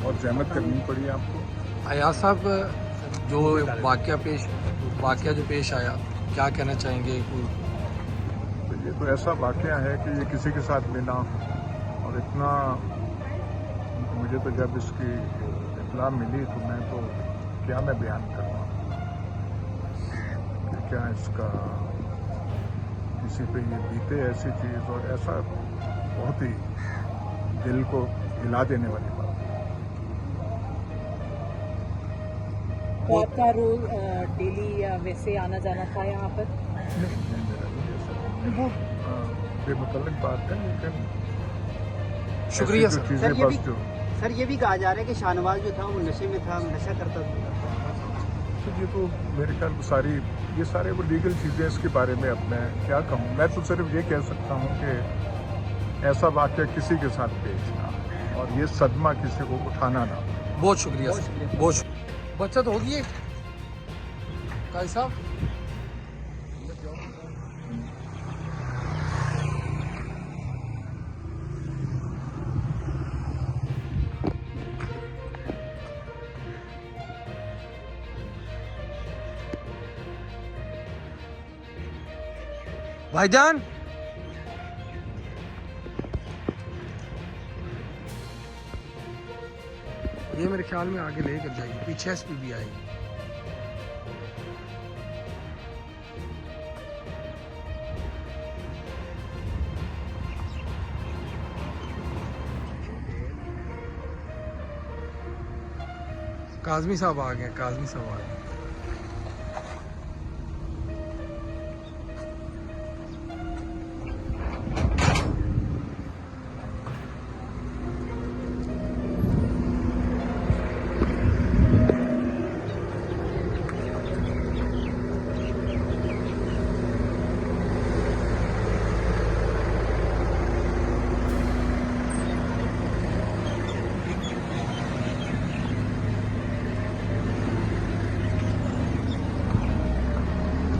और जहमत करनी पड़ी आपको। अयाज साहब, जो वाकया जो पेश आया, क्या कहना चाहेंगे? तो ये तो ऐसा वाकया है कि ये किसी के साथ भी ना हो, और इतना मुझे तो जब इसकी इत्तला मिली तो मैं बयान करूँ कि क्या इसका किसी पे ये बीते ऐसी चीज़, और ऐसा बहुत ही दिल को हिला देने वाली बात। तो आपका रोज डेली या वैसे आना जाना था यहाँ पर? नहीं, मेरा नहीं ऐसा, वो बेमुतल्लिक बात है, लेकिन शुक्रिया ऐसी जो सर। चीज़ें बस जो सर ये भी कहा जा रहा है कि शाहनवाज जो था वो नशे में था, नशा करता था। तो ये तो मेरे ख्याल में ये सारे वो लीगल चीज़ें, इसके बारे में अब मैं क्या कहूँ। मैं तो सिर्फ ये कह सकता हूँ कि ऐसा वाक़या किसी के साथ पेश ना हो, और ये सदमा किसी को उठाना ना हो। बहुत शुक्रिया सर, बहुत शुक्रिया। बचत होगी है काई साहब? भाईजान, ये मेरे ख्याल में आगे लेकर जाएगी, पीछे एसपी भी आएगी। काज़मी साहब आ गए, काज़मी साहब आ गए।